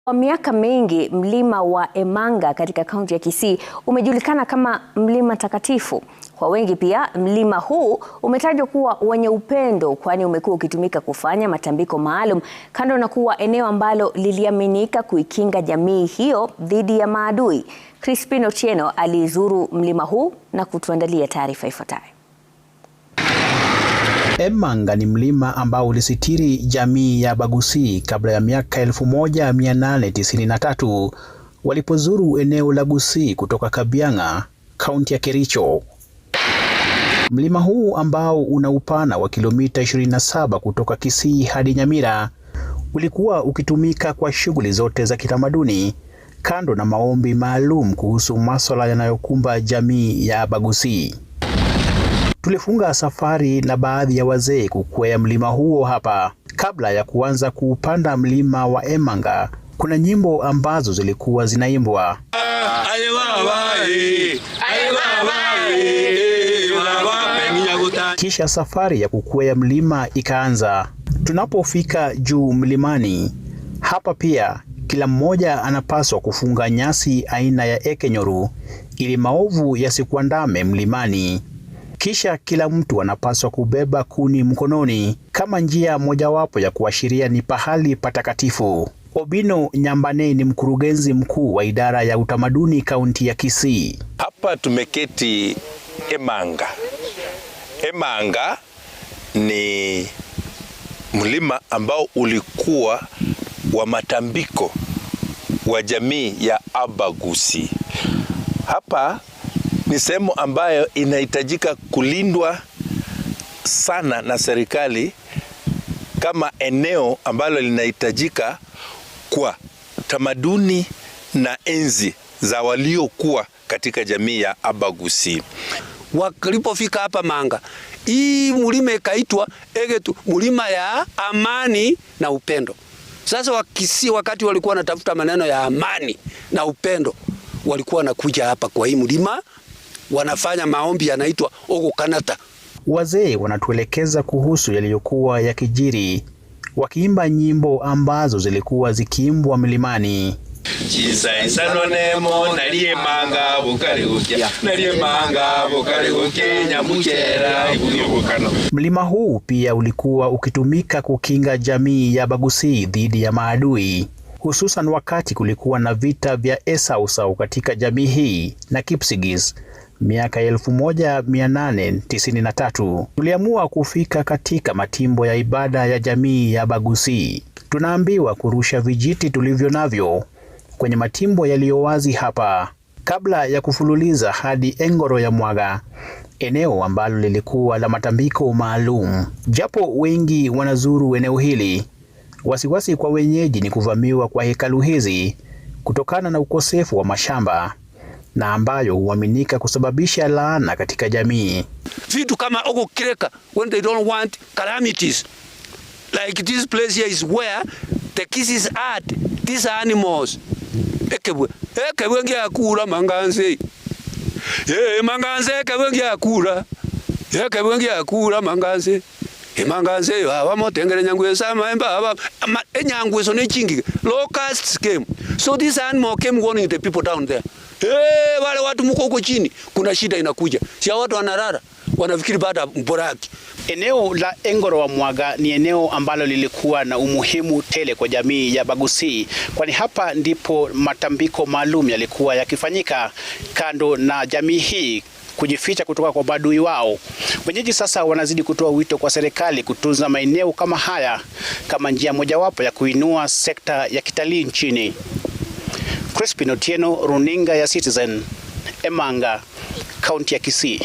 Kwa miaka mingi mlima wa EMANGA katika kaunti ya Kisii umejulikana kama mlima takatifu. Kwa wengi pia mlima huu umetajwa kuwa wenye upendo, kwani umekuwa ukitumika kufanya matambiko maalum, kando na kuwa eneo ambalo liliaminika kuikinga jamii hiyo dhidi ya maadui. Crispin Otieno alizuru mlima huu na kutuandalia taarifa ifuatayo. EMANGA ni mlima ambao ulisitiri jamii ya Bagusii kabla ya miaka 1893 walipozuru eneo la Gusii kutoka Kabianga, kaunti ya Kericho. Mlima huu ambao una upana wa kilomita 27 kutoka Kisii hadi Nyamira ulikuwa ukitumika kwa shughuli zote za kitamaduni, kando na maombi maalum kuhusu masuala yanayokumba jamii ya Bagusii. Tulifunga safari na baadhi ya wazee kukwea mlima huo hapa. Kabla ya kuanza kuupanda mlima wa EMANGA, kuna nyimbo ambazo zilikuwa zinaimbwa. Kisha safari ya kukwea mlima ikaanza. Tunapofika juu mlimani, hapa pia kila mmoja anapaswa kufunga nyasi aina ya ekenyoru ili maovu yasikuandame mlimani. Kisha kila mtu anapaswa kubeba kuni mkononi kama njia mojawapo ya kuashiria ni pahali patakatifu. Obino Nyambane ni mkurugenzi mkuu wa idara ya utamaduni kaunti ya Kisii. Hapa tumeketi EMANGA. EMANGA ni mlima ambao ulikuwa wa matambiko wa jamii ya Abagusii. Hapa ni sehemu ambayo inahitajika kulindwa sana na serikali kama eneo ambalo linahitajika kwa tamaduni na enzi za waliokuwa katika jamii ya Abagusii. Walipofika hapa Manga, hii mlima ikaitwa Egetu, mlima ya amani na upendo. Sasa Wakisii wakati walikuwa wanatafuta maneno ya amani na upendo, walikuwa wanakuja hapa kwa hii mlima, wanafanya maombi yanaitwa Ogokanata. Wazee wanatuelekeza kuhusu yaliyokuwa yakijiri, wakiimba nyimbo ambazo zilikuwa zikiimbwa mlimani. Mlima huu pia ulikuwa ukitumika kukinga jamii ya Bagusii dhidi ya maadui, hususan wakati kulikuwa na vita vya Esausau katika jamii hii na KISII miaka 1893. Tuliamua kufika katika matimbo ya ibada ya jamii ya Bagusii. Tunaambiwa kurusha vijiti tulivyo navyo kwenye matimbo yaliyo wazi hapa kabla ya kufululiza hadi Engoro ya Mwaga, eneo ambalo lilikuwa la matambiko maalum. Japo wengi wanazuru eneo hili, wasiwasi kwa wenyeji ni kuvamiwa kwa hekalu hizi kutokana na ukosefu wa mashamba na ambayo huaminika kusababisha laana katika jamii. Vitu kama Ogokireka, when they don't want calamities, like this place here is where the KISII art, these animals. Ekebwe ngia kura manganze. Manganze ekebwe ngia kura. Ekebwe ngia kura manganze. Manganze aba tengere nyangwe sama emba enyangwe so ne chingi. Locusts came. So this animal came warning the people down there. Wale watu mko huko chini, kuna shida inakuja. Si watu wanarara, wanafikiri baada mboraki. Eneo la Engoro wa Mwaga ni eneo ambalo lilikuwa na umuhimu tele kwa jamii ya Bagusii, kwani hapa ndipo matambiko maalum yalikuwa yakifanyika, kando na jamii hii kujificha kutoka kwa maadui wao. Wenyeji sasa wanazidi kutoa wito kwa serikali kutunza maeneo kama haya kama njia mojawapo ya kuinua sekta ya kitalii nchini. Crispin Otieno, runinga ya Citizen, EMANGA, kaunti ya Kisii.